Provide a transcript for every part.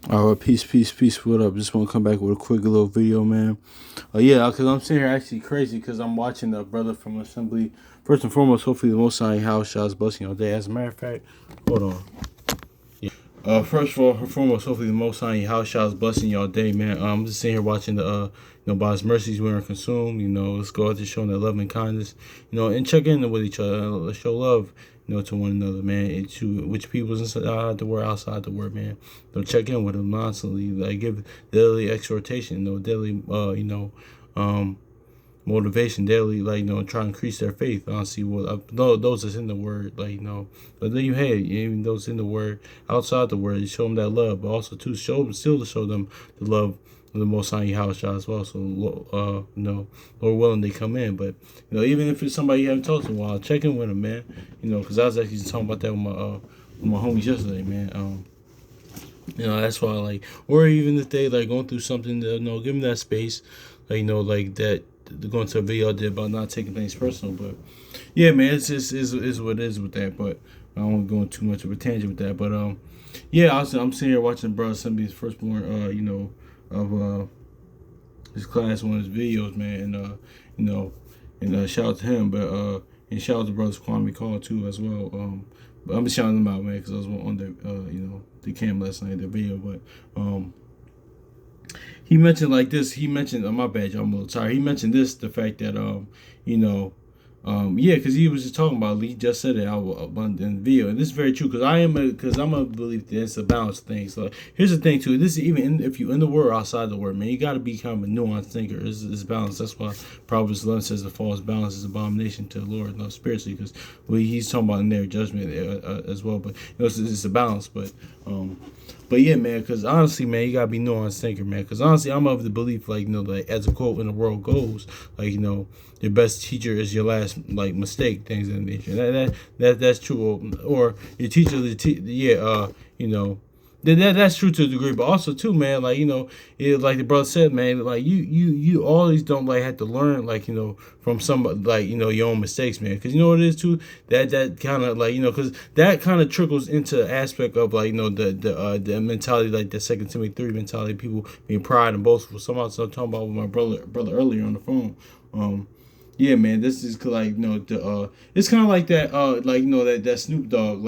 Peace. What up? Just want to come back with a quick little video, man. Yeah, because I'm sitting here actually crazy because I'm watching the brother from Assembly. First and foremost, hopefully the Most High House shots busting all day. As a matter of fact, hold on. Yeah. First of all, foremost, hopefully the Most High House shots busting y'all day, man. I'm just sitting here watching the by His mercies we are consumed. Let's go out there showing that love and kindness. And check in with each other. Let's show love. To one another, man. And to which people's inside the word, outside the word, man. Check in with them constantly. Like give daily exhortation, daily, motivation, daily, try to increase their faith. Honestly, those that's in the word, but then even those in the word, outside the word, you show them that love, but also to show them the love of the Most High House as well. So, Lord willing, they come in. But even if it's somebody you haven't talked to in a while, check in with them, man. Because I was actually talking about that with my homies yesterday, man. That's why, or even if they going through something, give them that space, like that. Going to a video I did about not taking things personal, but yeah, man, it's just is what it is with that. But I don't want to go into too much of a tangent with that. But yeah, I'm sitting here watching brother somebody's firstborn, of his class, one of his videos, man, and shout out to him, but and shout out to brothers Kwame Call too as well. But I'm just shouting them out, man, because I was on the cam last night, the video, but he mentioned like this. He mentioned, oh, my bad, y'all, I'm a little tired. He mentioned this, the fact that, yeah, because he was just talking about, he just said it out in the video, and this is very true, because I'm a believe that it's a balance thing. So here's the thing too, this is even if you in the word or outside the word, man, you got to be kind of a nuanced thinker. It's balance. That's why Proverbs 11 says the false balance is abomination to the Lord, spiritually, because he's talking about in their judgment as well. But it's a balance. But yeah, man, because honestly, man, you gotta be nuanced thinker, man. Because honestly, I'm of the belief, as a quote in the world goes, your best teacher is your last mistake, things of that nature. That's true. Or your teacher, that's true to a degree, but also too, man, like the brother said, man, you always don't have to learn from somebody, your own mistakes, man, because what it is too, that kind of because that kind of trickles into aspect of the mentality, the Second Timothy 3 mentality, people being pride and boastful. Somebody was talking about with my brother earlier on the phone. Yeah, man, this is it's kind of like that, that Snoop Dogg,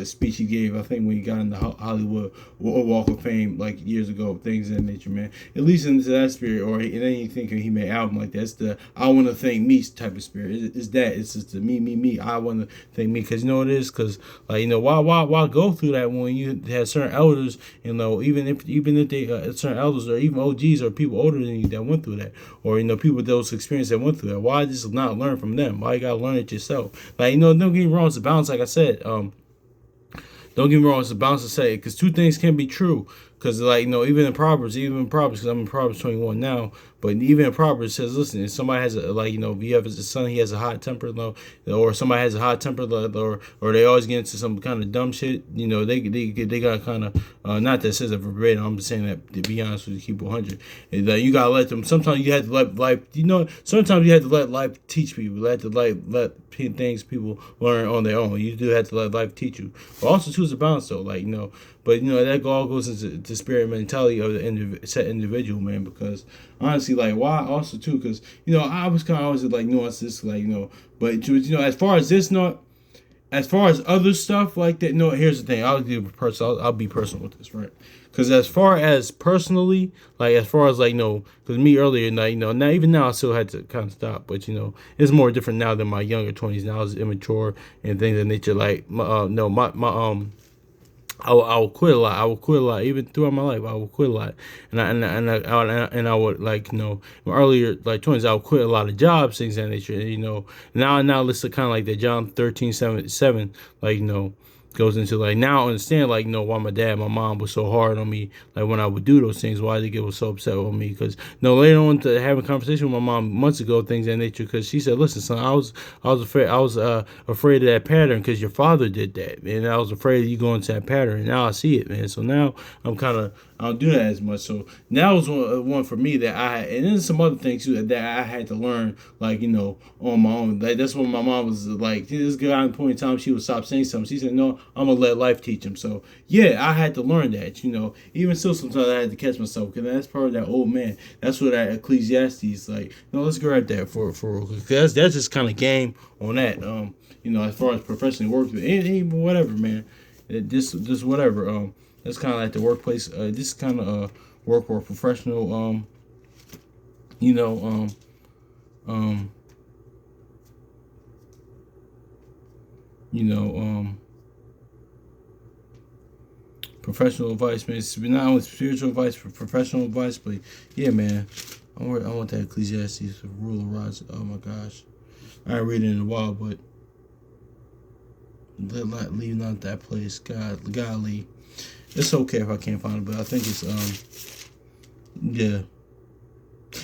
speech he gave, I think, when he got in the Hollywood Walk of Fame, years ago, things of that nature, man. At least into that spirit, or in anything he made album like that, it's the I want to thank me type of spirit. It's just the me. I want to thank me, because it is, because why go through that when you have certain elders, even if they certain elders or even OGs or people older than you that went through that, or people with those experiences that went through that. Why just not learn from them? Why you gotta learn it yourself? Don't get me wrong, it's a balance. Like I said, don't get me wrong, it's a balance to say, because two things can be true. Because even in Proverbs, because I'm in Proverbs 21 now, but even in Proverbs it says, listen, if somebody has if you have a son, he has a hot temper, or somebody has a hot temper, or they always get into some kind of dumb shit, they got kind of not that it says it verbatim. I'm just saying that, to be honest with you, keep 100. You gotta let them. Sometimes you have to let life. Sometimes you have to let life teach people. Let things people learn on their own. You do have to let life teach you. But also choose a balance though, But that all goes into the spirit mentality of the set individual, man. Because honestly, why also too? Because I was kind of always nuance this, But as far as this, as far as other stuff like that, here's the thing. I'll be personal with this, right? Because as far as personally, as far as because me earlier, now even now I still had to kind of stop, but it's more different now than my younger 20s. Now I was immature and things of nature. I will quit a lot. I will quit a lot, even throughout my life. I will quit a lot, and I would my earlier 20s. I would quit a lot of jobs, things of that nature. Now listen, kind of like that John 13:7, goes into now I understand why my mom was so hard on me when I would do those things, why they get so upset with me, because later on to have a conversation with my mom months ago, things of that nature, because she said, listen son, I was afraid of that pattern because your father did that, and I was afraid of you going into that pattern, and now I see it, man. So now I don't do that as much. So that was one for me that and then some other things too that I had to learn, on my own. That's when my mom was this guy at a point in time, she would stop saying something. She said, no, I'm gonna let life teach him. So yeah, I had to learn that. Even still, sometimes I had to catch myself because that's part of that old man. That's what that Ecclesiastes like. Let's grab that for that's just kind of game on that. As far as professionally working, even whatever, man. This whatever. That's kind of like the workplace. This kind of work or professional. You know. You know. Professional advice, man. It's not only spiritual advice, but professional advice. But yeah, man. I want that Ecclesiastes rule of rise. Oh my gosh, I ain't read it in a while, but leave not that place. Golly, it's okay if I can't find it, but I think it's yeah.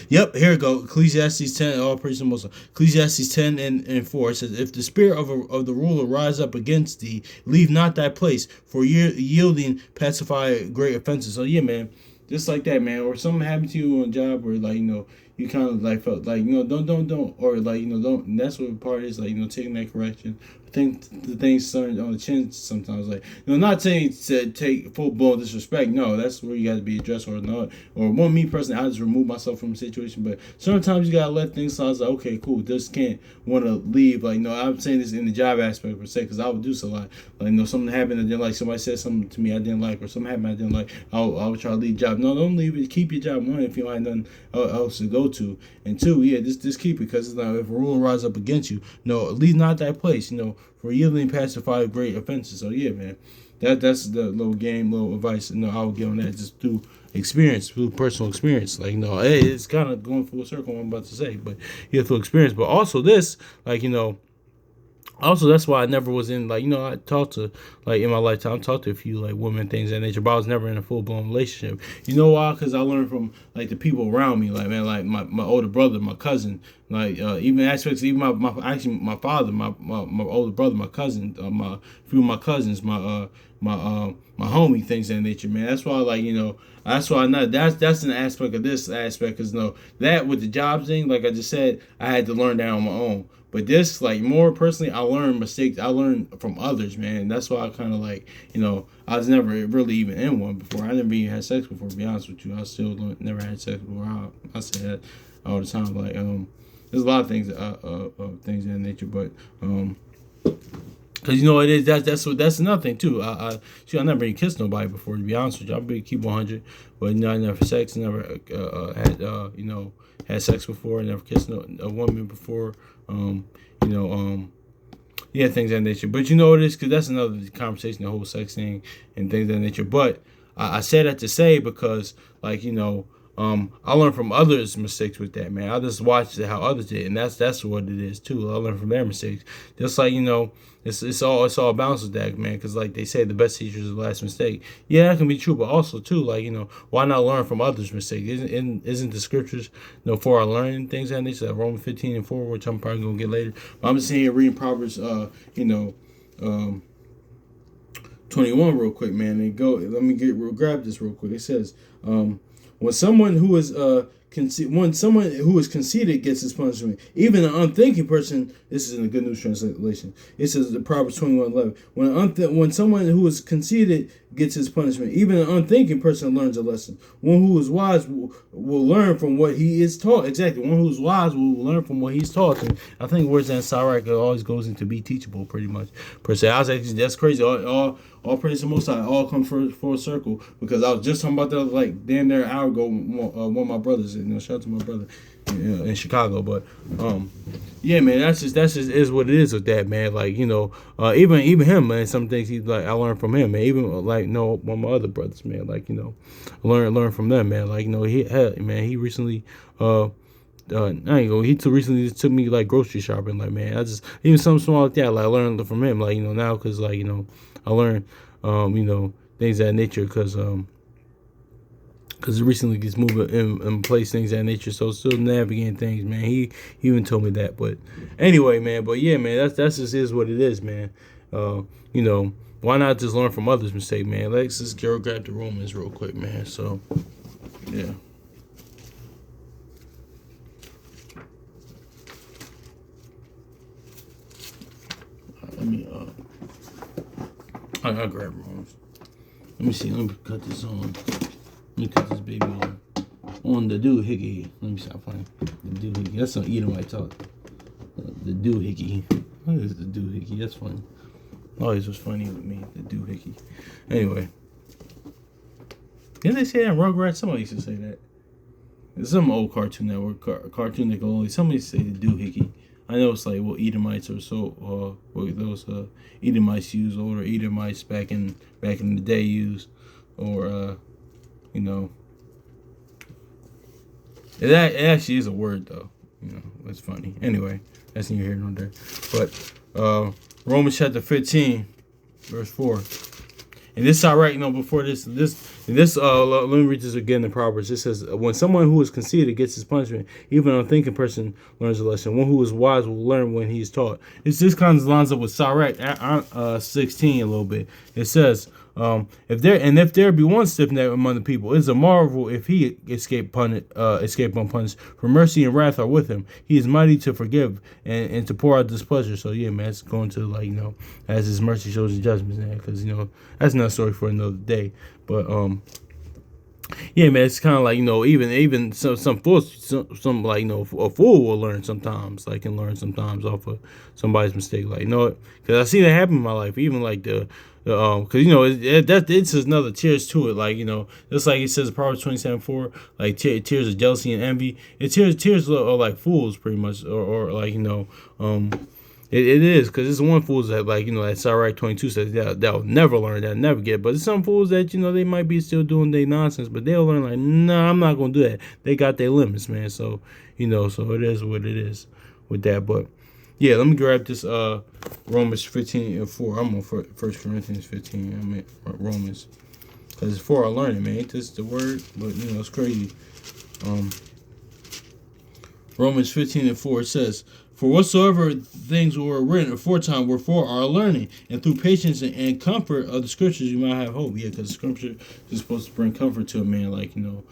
Yep, here we go. Ecclesiastes 10, all praise the Most High. Ecclesiastes 10 and 4 says, if the spirit of the ruler rise up against thee, leave not thy place, for yielding pacify great offenses. So yeah, man, just like that, man. Or something happened to you on a job where like, you kind of like felt like, don't, or like, don't, and that's what part is, like, taking that correction. I think the things starting on the chin sometimes, like, not saying to take full blown disrespect. No, that's where you got to be addressed or not. Or me personally, I just remove myself from the situation. But sometimes you gotta let things sound like, okay, cool, just can't want to leave. Like, I'm saying this in the job aspect per se, because I would do so a lot. Like, something happened, and then like somebody said something to me I didn't like, or something happened I didn't like. I would try to leave the job. No, don't leave it. Keep your job. One, if you don't have nothing else to go to, and two, yeah, just keep it, because it's not, if a ruler rise up against you, leave not that place. For yielding pacify great offenses. So yeah, man, that's the little advice. I would give on that, just through experience, through personal experience. Like, it's kind of going full circle what I'm about to say, but yeah, through experience. But also this, like, also, that's why I never was in, like, I talked to, like, in my lifetime, I talked to a few, like, women, things of that nature, but I was never in a full-blown relationship. You know why? Because I learned from, like, the people around me, like, man, like, my older brother, my cousin, like, even aspects, even my father, my older brother, my cousin, my few of my cousins, my homie, things of that nature, man. That's why, like, that's why that's an aspect of this aspect, because, that with the job thing, like I just said, I had to learn that on my own. But this, like, more personally, I learned mistakes. I learned from others, man. That's why I kind of like, I was never really even in one before. I never even had sex before, to be honest with you. I still never had sex before. I say that all the time. Like, there's a lot of things, things of that nature. But, because, it is, that's another thing, too. I never even kissed nobody before, to be honest with you. I'll keep 100. But, I never sex, never had, had sex before, never kissed a woman before. Yeah, things of that nature. But you know what it is, because that's another conversation, the whole sex thing and things of that nature. But I say that to say, because, like, I learned from others' mistakes with that, man. I just watched how others did, and that's what it is too. I learned from their mistakes. Just like, it's all balanced with that, man. Because, like they say, the best teacher is the last mistake. Yeah, that can be true, but also too, like, why not learn from others' mistakes? Isn't the scriptures, for our learning things that nature, like Romans 15:4, which I'm probably gonna get later. But I'm just sitting here reading Proverbs, 21 real quick, man. And let me grab this real quick. It says, when someone who is conceited gets his punishment, even an unthinking person. This is in the Good News Translation. It says, the Proverbs 21:11. When someone who is conceited gets his punishment, even an unthinking person learns a lesson. One who is wise will learn from what he is taught. Exactly. One who is wise will learn from what he's taught. And I think words in Sirach always goes into be teachable, pretty much, per se. I was actually, that's crazy. All praise the Most High. All come for a circle, because I was just talking about that, like, damn near an hour ago. One of my brothers, shout out to my brother in Chicago. But yeah, man, that's just is what it is with that, man. Like, even him, man. Some things I learned from him, man. Even like one of my other brothers, man. Like, I learn from them, man. Like, he recently he recently just took me, like, grocery shopping, like, man. I just, even something small like that, like, I learned from him, like, now, because, like, I learned things of that nature, because it recently gets moving in place, things of that nature. So still navigating things, man. He even told me that. But anyway, man. But yeah, man, that's just is what it is, man. Why not just learn from others' mistakes, man? Let's just grab the Romans real quick, man. So yeah. Let me I'll grab Romans. Let me see. Let me cut this on. Let me cut this baby on the doohickey. Let me stop playing. The doohickey. That's some Edomite talk. The doohickey. What is the doohickey? That's funny. Always was funny with me. The doohickey. Anyway. Didn't they say that in Rugrats? Somebody used to say that. It's some old Cartoon Network, Cartoon Nickelodeon. Somebody used to say the doohickey. I know it's like what Edomites or so, what those Edomites use, or Edomites back in the day used, or you know, it actually is a word though. You know, it's funny. Anyway, that's neither here nor there. But Romans chapter 15, verse 4. And this all right, you know, before this, let me read this again in Proverbs. It says, when someone who is conceited gets his punishment, even an unthinking person learns a lesson. One who is wise will learn when he is taught. This kind of lines up with Sirach 16 a little bit. It says, if there be one stiff-necked among the people, it is a marvel if he escape unpunished. For mercy and wrath are with him. He is mighty to forgive and to pour out displeasure. So yeah, man, it's going to, like, you know, as his mercy shows his judgments, man. Because, you know, that's another story for another day. But yeah, man, it's kind of like, you know, even some fools, some like, you know, a fool will learn sometimes, like, can learn sometimes off of somebody's mistake, like, you know, because I see that happen in my life, even like because, you know, it's another tears to it, like, you know, just like it says in Proverbs 27:4, like tears of jealousy and envy. Tears are like fools, pretty much, or like, you know, It is, because it's one fools that, like, you know, that Sirach 22 says that'll never learn, that'll never get. But it's some fools that, you know, they might be still doing their nonsense, but they'll learn, like, nah, I'm not going to do that. They got their limits, man. So, you know, so it is what it is with that. But, yeah, let me grab this Romans 15:4. I'm on 1 Corinthians 15. I mean, Romans. Because it's for our learning, man. Ain't this the word? But, you know, it's crazy. Romans 15:4 says, for whatsoever things were written aforetime were for our learning, and through patience and comfort of the scriptures you might have hope. Yeah, because the scripture is supposed to bring comfort to a man, like, you know,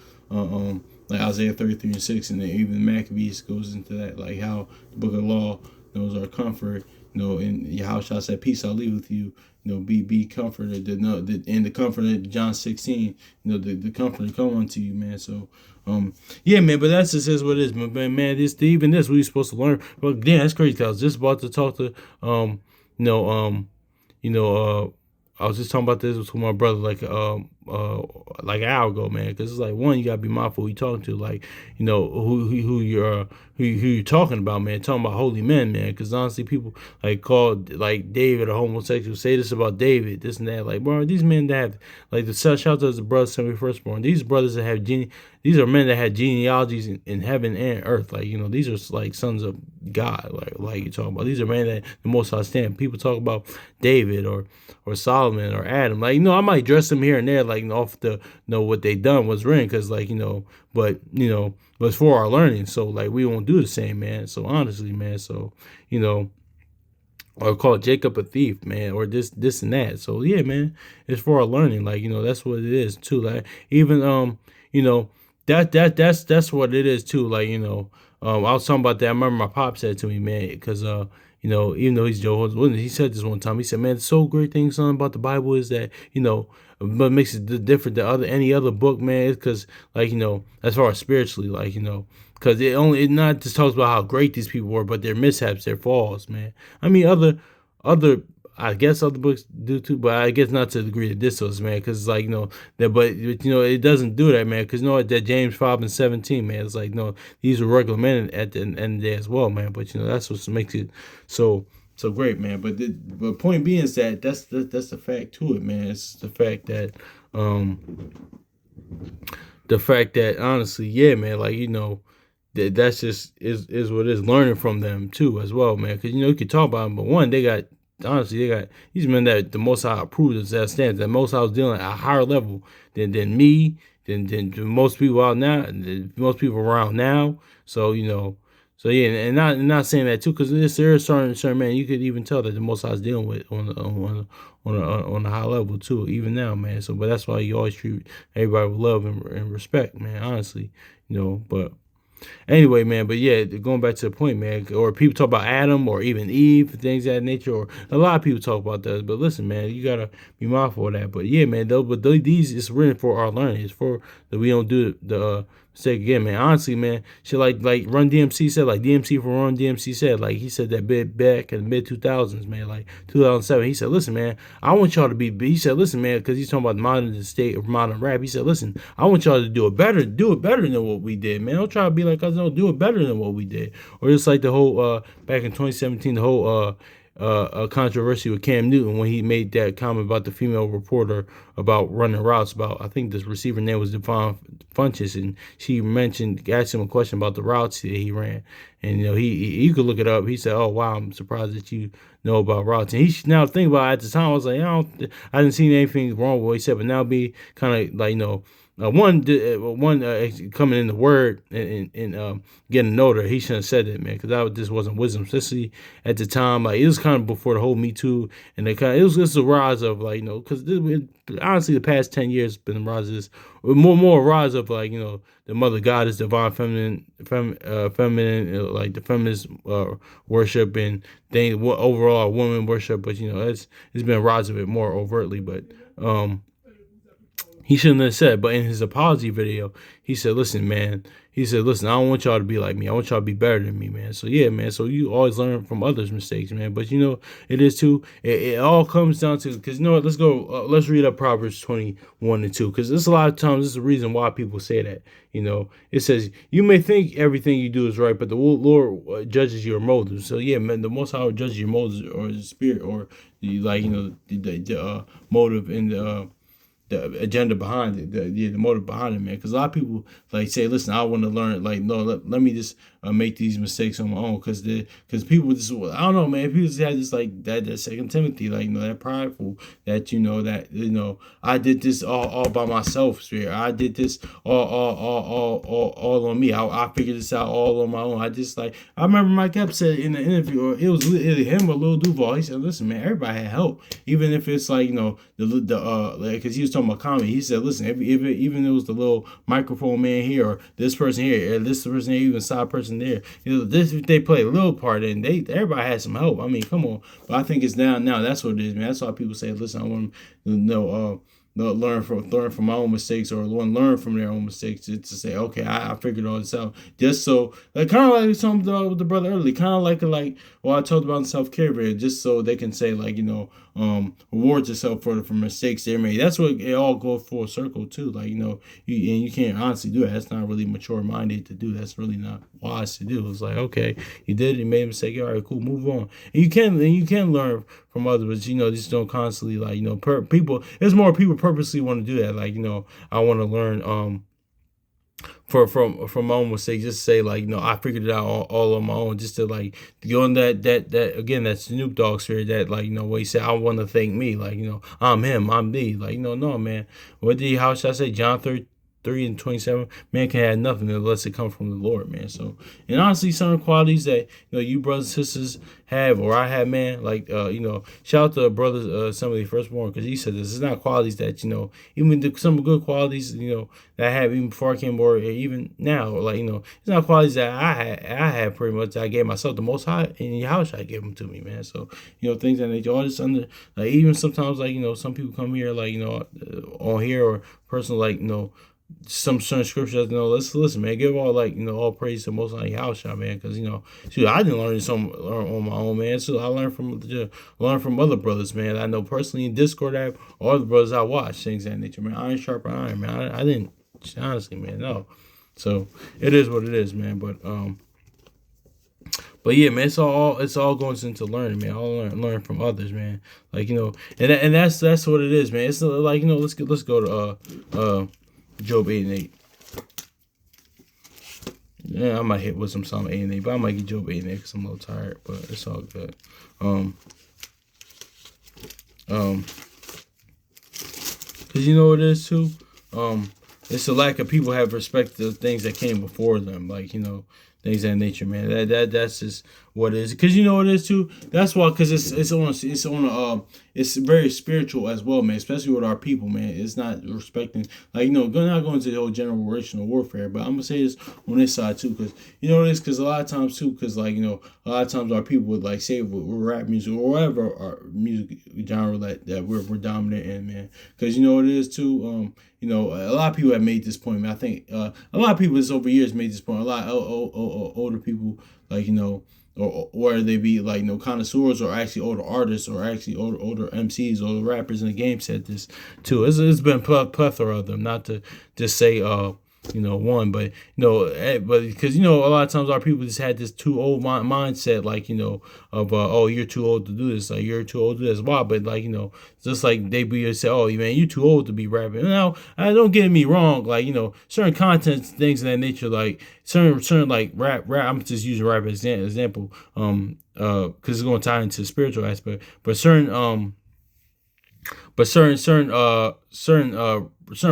like Isaiah 33:6, and then even Maccabees goes into that, like how the book of law knows our comfort. You know, and Yahushua said, peace I'll leave with you. You know, be comforted. And the comfort of John 16, you know, the comfort come unto you, man. So, yeah, man, but that's just is what it is, man. Even this we're supposed to learn. Well, damn, that's crazy. I was just about to talk to, I was just talking about this with my brother, like an hour ago, man. Because it's like, one, you gotta be mindful who you talking to, like, you know, who you're talking about, man. Talking about holy men, man. Because honestly, people like call like David a homosexual, say this about David, this and that. Like, bro, these men that have, like, the shout out to the brothers sent me firstborn. These brothers that have these are men that had genealogies in heaven and earth. Like, you know, these are like sons of God. Like you're talking about. These are men that the Most High stand. People talk about David or Solomon or Adam. Like, you know, I might dress them here and there, like, you know, off the, you know, what they done was written, because, like, you know, but, you know, but it's for our learning. So, like, we won't do the same, man. So honestly, man. So, you know, or call Jacob a thief, man, or this and that. So yeah, man, it's for our learning. Like, you know, that's what it is too. Like, even you know, that's what it is too. Like, you know, I was talking about that. I remember my pop said to me, man, because you know, even though he's Jehovah's Witness, he said this one time. He said, man, the so great thing, son, about the Bible is that, you know, what makes it different than any other book, man, is because, like, you know, as far as spiritually, like, you know, because it not just talks about how great these people were, but their mishaps, their falls, man. I mean, other I guess other books do too, but I guess not to the degree that this was, man. Because it's like, you know, but you know, it doesn't do that, man. Because, you know, that James 5:17, man, it's like, no, these are regular men at the end of the day as well, man. But, you know, that's what makes it so great, man. But point being is that that's the fact to it, man. It's the fact that honestly, yeah, man, like, you know, that's just is what it is. Learning from them too as well, man. Because, you know, you can talk about them, but one, they got these men that the Most High approved as that stands. That Most High was dealing at a higher level than me, than most people out now, most people around now. So, you know, so yeah, and not saying that too, because there is certain man you could even tell that the Most High is dealing with on a high level too, even now, man. So, but that's why you always treat everybody with love and respect, man. Honestly, you know, but. Anyway, man, but yeah, going back to the point, man, or people talk about Adam or even Eve, things of that nature, or a lot of people talk about that. But listen, man, you gotta be mindful of that. But yeah, man, these is written for our learning. It's for that we don't do the mistake again, man. Honestly, man, shit like Run DMC said, like DMC for Run DMC said, like he said that bit back in the mid 2000s, man, like 2007. He said, listen, man, I want y'all to be. He said, listen, man, because he's talking about modern state of modern rap. He said, listen, I want y'all to do it better than what we did, man. Don't try to be like us. Don't do it better than what we did. Or just like the whole back in 2017, the whole a controversy with Cam Newton when he made that comment about the female reporter about running routes. About, I think this receiver name was Devon Funches, and she asked him a question about the routes that he ran, and you could look it up. He said, "Oh wow, I'm surprised that you know about routes." And he now think about it, at the time, I was like, I didn't see anything wrong with what he said, but now be kind of like one coming in the word and getting an older, he shouldn't have said it, man, because that just wasn't wisdom, especially at the time. Like, it was kind of before the whole Me Too, and it was just a rise of, like, because honestly the past 10 years been a rise of this, more rise of, like, the mother goddess, divine feminine, like the feminist worship and thing, overall woman worship. But it's been a rise of it more overtly, but he shouldn't have said, but in his apology video, he said, listen, man, I don't want y'all to be like me. I want y'all to be better than me, man. So, yeah, man. So, you always learn from others' mistakes, man. But, it is too, it all comes down to, because, what, let's go, let's read up Proverbs 21:2, because there's a lot of times, this is the reason why people say that. It says, you may think everything you do is right, but the Lord judges your motives. So, yeah, man, the Most High judges your motives, or the spirit, or the motive in the agenda behind it, the motive behind it, man. Because a lot of people say, listen, I want to learn. Like, no, let me just make these mistakes on my own. Because people just, I don't know, man. People just had this that Second Timothy, that prideful, that I did this all by myself, spirit. I did this all on me. I figured this out all on my own. I remember Mike Epps said in the interview, or it was either him or Lil Duval. He said, listen, man, everybody had help, even if it's because he was talking about comedy. He said, listen, even it was the little microphone man here, or this person here, or this person here, even side person there. They play a little part, and everybody had some help. I mean, come on. But I think it's now. That's what it is, man. That's why people say, listen, I want to learn from my own mistakes, or learn from their own mistakes, to say, okay, I figured all this out, just so, kind of like something with the brother earlier, kind of like I talked about in self-care video, just so they can say, reward yourself for mistakes they made. That's what it all goes full circle too. You can't honestly do that. That's not really mature minded to do. That's really not wise to do. It's like, okay, you did it, you made a mistake, all right, cool, move on. And you can learn from others, but just don't constantly people. There's more people purposely want to do that. I want to learn from my own mistakes, just say I figured it out all on my own, just to go on that again, that Snoop Dogg spirit, that where he said, I want to thank me, I'm him, I'm thee, no, man. How should I say, John 3:27, man can have nothing unless it comes from the Lord, man. So, and honestly, some qualities that you brothers and sisters have, or I have, man, shout out to brothers Assembly Firstborn, because he said this is not qualities that even some good qualities that I have even before I came, or even now, it's not qualities that I had pretty much. I gave myself. The Most High in your house, I gave them to me, man. So things that nature, all this under, even sometimes some people come here on here, or person some certain scriptures, let's listen, man. Give all all praise to Most High house, man. Because shoot, I didn't learn this on my own, man. So I learned from other brothers, man. I know personally in Discord app, all the brothers I watch, things of that nature, man. Iron sharpen iron, man. I didn't, honestly, man. No. So it is what it is, man. But yeah, man, it's all going into learning, man. I'll learn from others, man. And that's what it is, man. It's let's go to Job 8:8. Yeah, I might hit with some Psalm 8:8, but I might get Job 8:8 because I'm a little tired, but it's all good. Because what it is too? It's a lack of people have respect to the things that came before them. things of that nature, man. That's just what it is. Because you know what it is too. That's why, because it's on it's very spiritual as well, man. Especially with our people, man. It's not respecting, like, not going to the whole generational warfare, but I'm gonna say this on this side too, because you know what it is. Because a lot of times too, because like a lot of times our people would like say with rap music or whatever our music genre that we're dominant in, man. Because you know what it is too. A lot of people have made this point, man. I think a lot of people this over years made this point. A lot of older people, like, or whether they be like connoisseurs or actually older artists or actually older MCs or rappers in the game said this too. It's been plethora of them. Not to just say one, but but because a lot of times our people just had this too old mindset, like of oh, you're too old to do this, like you're too old to do this. Why? But like just like they be say, oh man, you too old to be rapping. Now, I don't get me wrong, like certain content things of that nature, like certain like rap. I'm just using rap as an example, because it's going to tie into the spiritual aspect, but certain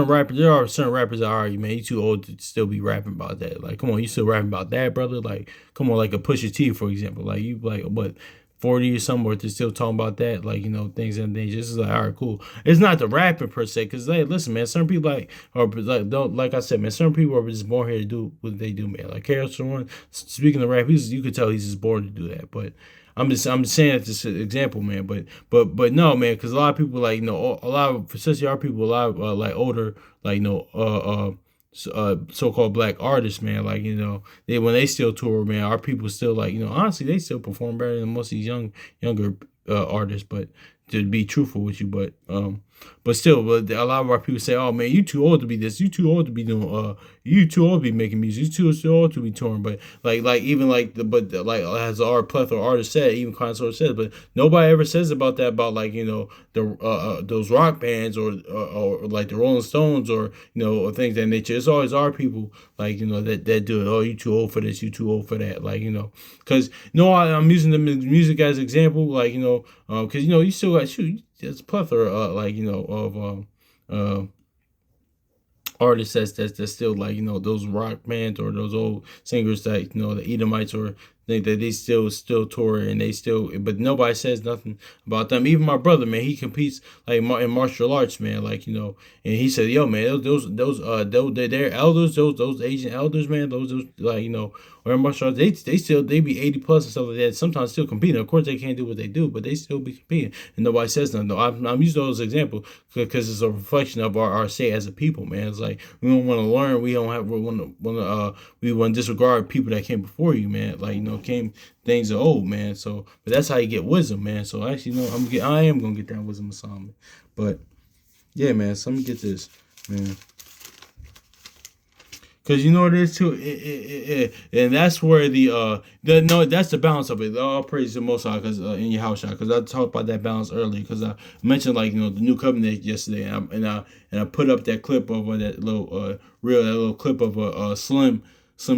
rappers, there are certain rappers that are, man, you too old to still be rapping about that. Like, come on, you still rapping about that, brother? Like, come on, like a Pusha T, for example. Like, you like what, 40 or something, or they're still talking about that, like, things and things. This is like, all right, cool. It's not the rapping per se, because like, listen, man, certain people like I said, man, certain people are just born here to do what they do, man. Like Harrison One, speaking of rap, you could tell he's just born to do that, but. I'm just saying it's just an example, man. But no, man, because a lot of people like a lot of especially our people, a lot of like older like so-called black artists, man. Like they when they still tour, man, our people still like honestly they still perform better than most of these younger artists. But to be truthful with you, but still, but a lot of our people say, "Oh man, you too old to be this. You too old to be doing. You too old to be making music. You too old to be touring." But like even like like as our plethora of artists said, even Consort said, but nobody ever says about that about like the those rock bands or like the Rolling Stones or or things of that nature. It's always our people like that do it. Oh, you too old for this. You too old for that. Like because I'm using the music as an example. Like because you still got shoot. There's a plethora, of artists that's still like those rock bands or those old singers that the Edomites or think that they still tour and they still, but nobody says nothing about them. Even my brother, man, he competes like in martial arts, man, like and he said, yo, man, those they're elders, those Asian elders, man, those like or in martial arts, they be 80 plus and stuff like that. Sometimes still competing. Of course, they can't do what they do, but they still be competing, and nobody says nothing. No, I'm using those examples because it's a reflection of our state as a people, man. It's like we don't want to learn, we don't have we want to disregard people that came before you, man. Like came things are old, man. So, but that's how you get wisdom, man. So actually, I am gonna get that wisdom of Solomon. But yeah, man. So let me get this, man. Cause you know what it is too, and that's where that's the balance of it. All praise to Most High, cause in your house shot, cause I talked about that balance earlier, cause I mentioned like the new covenant yesterday, and I put up that clip of that little clip of Slim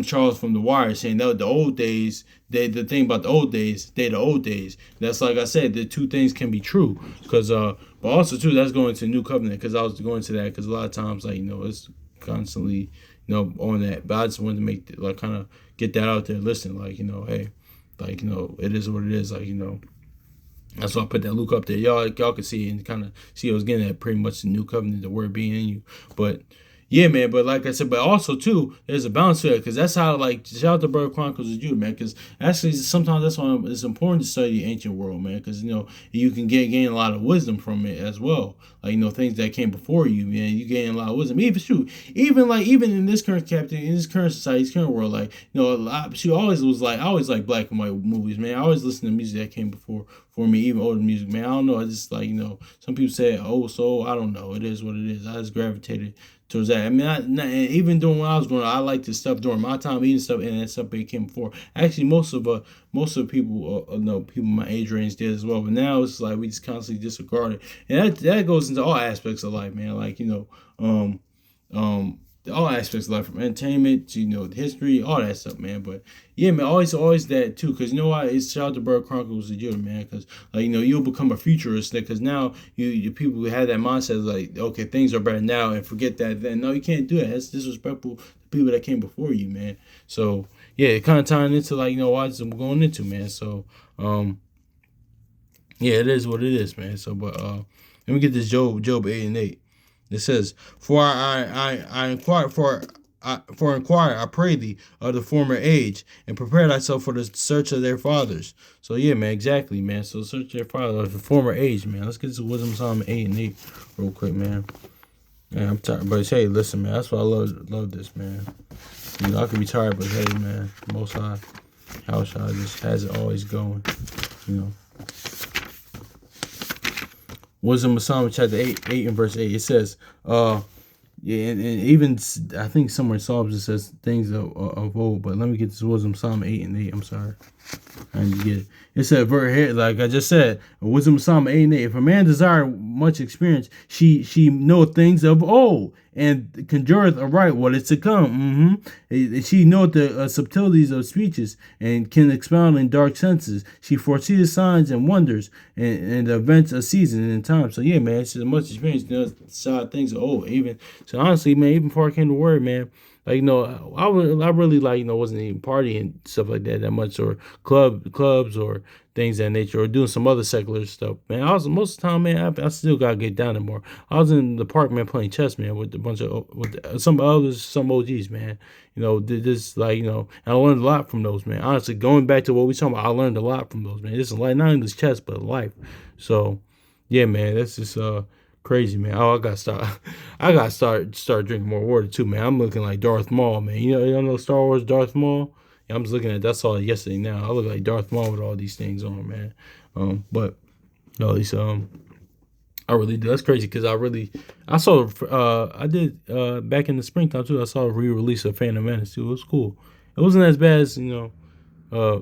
Charles from The Wire saying that the old days, the thing about the old days, the old days. That's like I said, the two things can be true, cause but also too that's going to New Covenant, cause I was going to that, cause a lot of times like it's constantly on that. But I just wanted to make like kind of get that out there. Listen, like hey, like it is what it is. Like that's why I put that Luke up there. Y'all can see it and kind of see I was getting at pretty much the new covenant, the word being in you. But yeah, man. But like I said, but also too, there's a balance to it, because that's how like shout out to Bird Chronicles of Judah, man. Because actually, sometimes that's why it's important to study the ancient world, man. Because you can gain a lot of wisdom from it as well. Like things that came before you, man. You gain a lot of wisdom. Even in this current captain, in this current society, this current world, like a lot. She always was like I always like black and white movies, man. I always listen to music that came before for me, even older music, man. I don't know. I just like some people say old soul. I don't know. It is what it is. I just gravitated towards that. I mean, even during when I was growing up, I liked this stuff during my time, eating stuff, and that stuff came before. Actually, most of people, people my age range did as well. But now it's like we just constantly disregard it, and that goes into all aspects of life, man. Like all aspects of life, from entertainment to history, all that stuff, man. But yeah, man, always that too, because you know why? It's shout out to Bird Chronicles of Judah, man, because like you'll become a futurist, because now you people who have that mindset like, okay, things are better now, and forget that then. No, you can't do that. That's disrespectful to people that came before you, man. So yeah, it kind of tying into like what I'm going into, man. So yeah, it is what it is, man. So but let me get this Job 8:8. It says, "For I inquire for inquire, I pray thee, of the former age, and prepare thyself for the search of their fathers." So yeah, man, exactly, man. So search their fathers of the former age, man. Let's get to Wisdom Psalm 8:8 real quick, man. Yeah, I'm tired, but hey, listen, man. That's why I love this, man. I could be tired, but hey, man, Most High, how shall I just has it always going, you know. Wisdom of Solomon chapter 8 and verse 8. It says, yeah, and even I think somewhere in Psalms it says things of old, but let me get this Wisdom Psalm 8:8. I'm sorry. I didn't get it. It said, here, like I just said, Wisdom Psalm 8:8. If a man desire much experience, she know things of old, and conjureth aright what is to come. She knoweth the subtleties of speeches, and can expound in dark senses. She foresees signs and wonders, and the events of season and time. So yeah, man, she's much experience, knows side things of old. Even so, honestly, man, even before I came to word, man. Like I really like wasn't even partying and stuff like that much, or clubs or things of that nature, or doing some other secular stuff. Man, I was most of the time, man. I still gotta get down there more. I was in the park, man, playing chess, man, with a bunch of some others, some OGs, man. Did this like and I learned a lot from those, man. Honestly, going back to what we talking about, I learned a lot from those, man. This is like not only just chess, but life. So yeah, man, that's just crazy, man. Oh, I gotta start drinking more water too, man. I'm looking like Darth Maul, man. You don't know Star Wars Darth Maul? Yeah, I'm just looking at that. I saw it yesterday. Now I look like Darth Maul with all these things on, man. But at least I really do. That's crazy because I saw I did back in the springtime too. I saw a re-release of Phantom Menace too. It was cool. It wasn't as bad as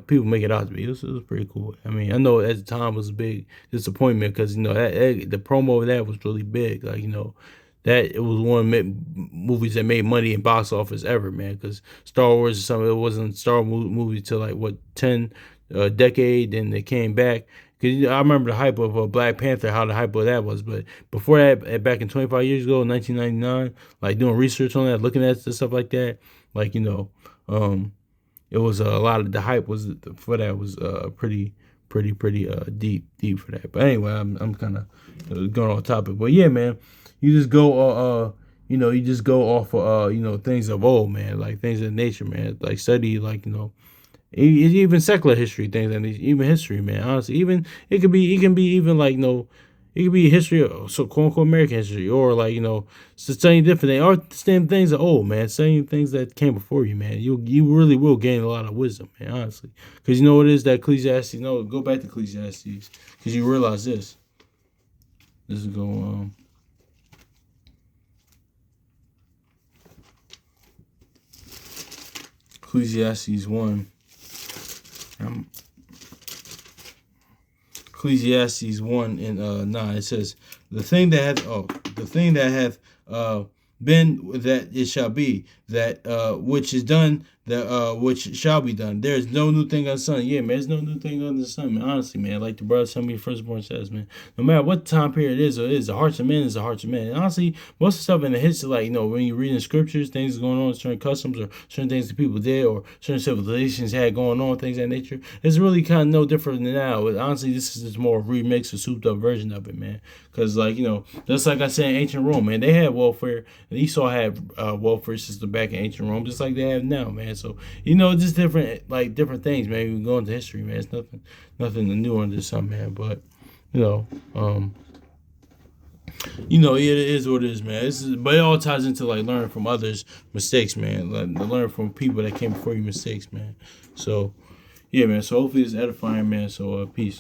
people make it out to be. It was pretty cool. I mean, I know at the time it was a big disappointment because the promo of that was really big. Like that it was one of movies that made money in box office ever, man. Because Star Wars or something, it wasn't Star Wars movie till like what 10 decade, then they came back. Because I remember the hype of Black Panther, how the hype of that was. But before that, back in 25 years ago, 1999, like doing research on that, looking at stuff like that, like it was a lot of the hype was for that was pretty deep for that. But anyway, I'm kind of going on topic. But yeah, man, you just go you just go off of things of old, man, like things of nature, man, like study like even secular history things, and even history, man. Honestly, even it can be even like it could be history, so quote unquote American history, or like studying different things, or studying things that old, man, studying things that came before you, man. You really will gain a lot of wisdom, man. Honestly, because what it is that Ecclesiastes. Go back to Ecclesiastes, because you realize this. This is going Ecclesiastes 1. Ecclesiastes 1 and 9. It says, the thing that hath been, that it shall be, that which is done, that which shall be done. There is no new thing under the sun. Yeah, man, there's no new thing under the sun, man. Honestly, man, like the brother tell me, firstborn says, man, no matter what time period it is, the hearts of men is the hearts of men. And honestly, most of the stuff in the history, like when you're reading scriptures, things going on, certain customs or certain things that people did, or certain civilizations had going on, things of that nature, it's really kind of no different than now. Honestly, this is just more a remix, a souped up version of it, man. Because just like I said in ancient Rome, man, they had welfare. And Esau had welfare system back in ancient Rome, just like they have now, man. So just different things, man. We go into history, man. It's nothing new under the sun, man. But it is what it is, man. But it all ties into like learning from others' mistakes, man. Like learn from people that came before you mistakes, man. So yeah, man. So hopefully it's edifying, man. So peace.